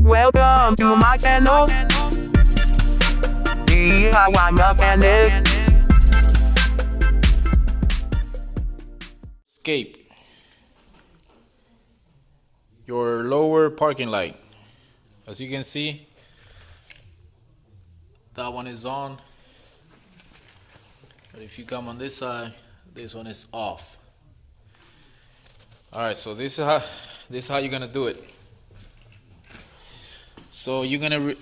Welcome to my channel. DIY mechanic. Scape. Your lower parking light. As you can see, that one is on. But if you come on this side, this one is off. Alright, so this is how you're gonna do it. So you're gonna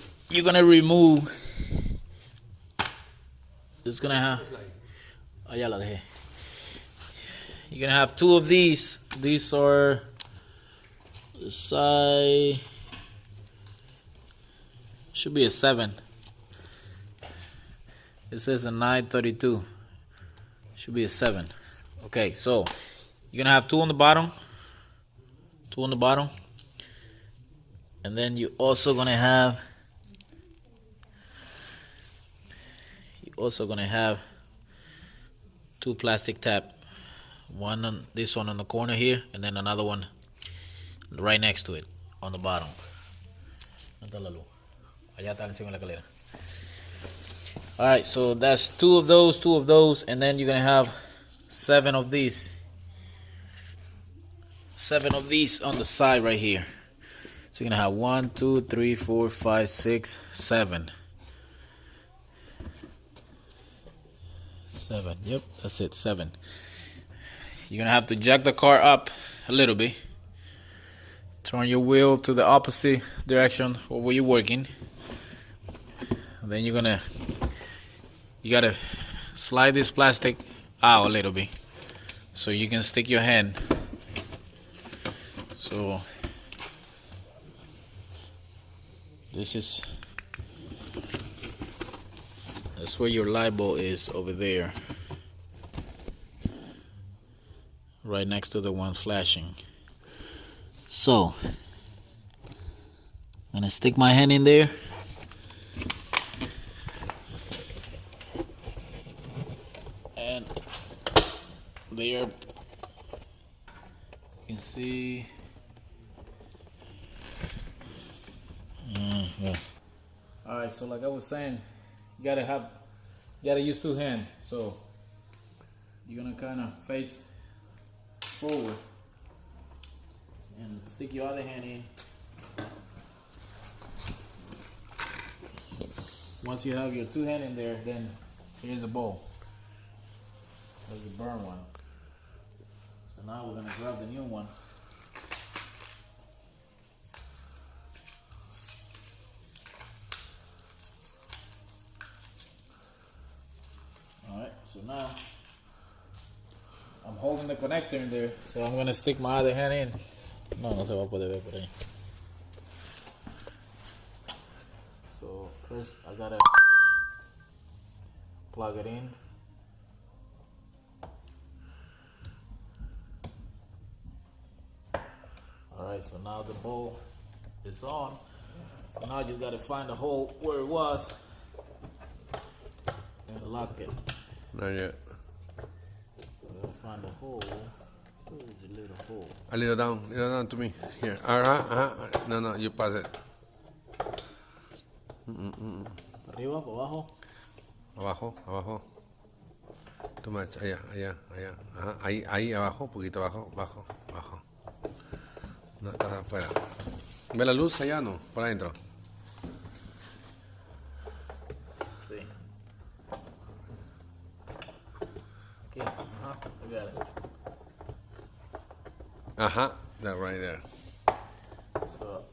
remove. It's gonna have. Oh, ya la dejé. You're gonna have two of these. These are the size. Should be a 7. It says a 932. Should be a 7. Okay, so you're gonna have two on the bottom. Two on the bottom. And then you're also gonna have two plastic tab. One on this one on the corner here, and then another one right next to it on the bottom. Alright, so that's two of those, and then you're gonna have 7 of these. 7 of these on the side right here. So you're gonna have 1, 2, 3, 4, 5, 6, 7. 7. Yep, that's it. 7. You're gonna have to jack the car up a little bit. Turn your wheel to the opposite direction of where you're working. And then you gotta slide this plastic out a little bit so you can stick your hand. So that's where your light bulb is, over there, right next to the one flashing. So I'm gonna stick my hand in there. And there you can see. Alright, so like I was saying, you gotta use two hands. So you're gonna kind of face forward and stick your other hand in. Once you have your two hands in there, then here's the bowl. There's the burn one. So now we're gonna grab the new one. Alright, so now I'm holding the connector in there, so I'm gonna stick my other hand in. No se va a poder ver por ahí. So first I gotta plug it in. Alright, so now the bowl is on. So now you gotta find the hole where it was and lock it. Not yet. We'll find the hole. Where is the little hole? A little down to me. Here. No, you pass it. Arriba, por abajo. Abajo. Too much. Allá. Ajá. Ahí abajo, poquito abajo. No, estás afuera. ¿Ve la luz allá no? Por adentro. Sí. Aquí. Ajá. I got it. Ajá. That right there. So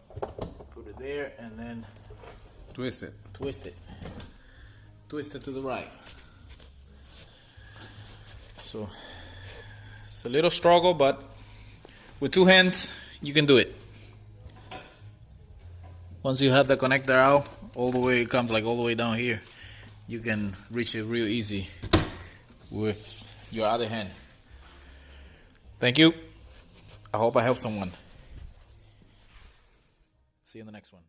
put it there and then Twist it. twist it to the right. So it's a little struggle, but with two hands you can do it. Once you have the connector out all the way, it comes like all the way down here, you can reach it real easy with your other hand. Thank you. I hope I helped someone. See you in the next one.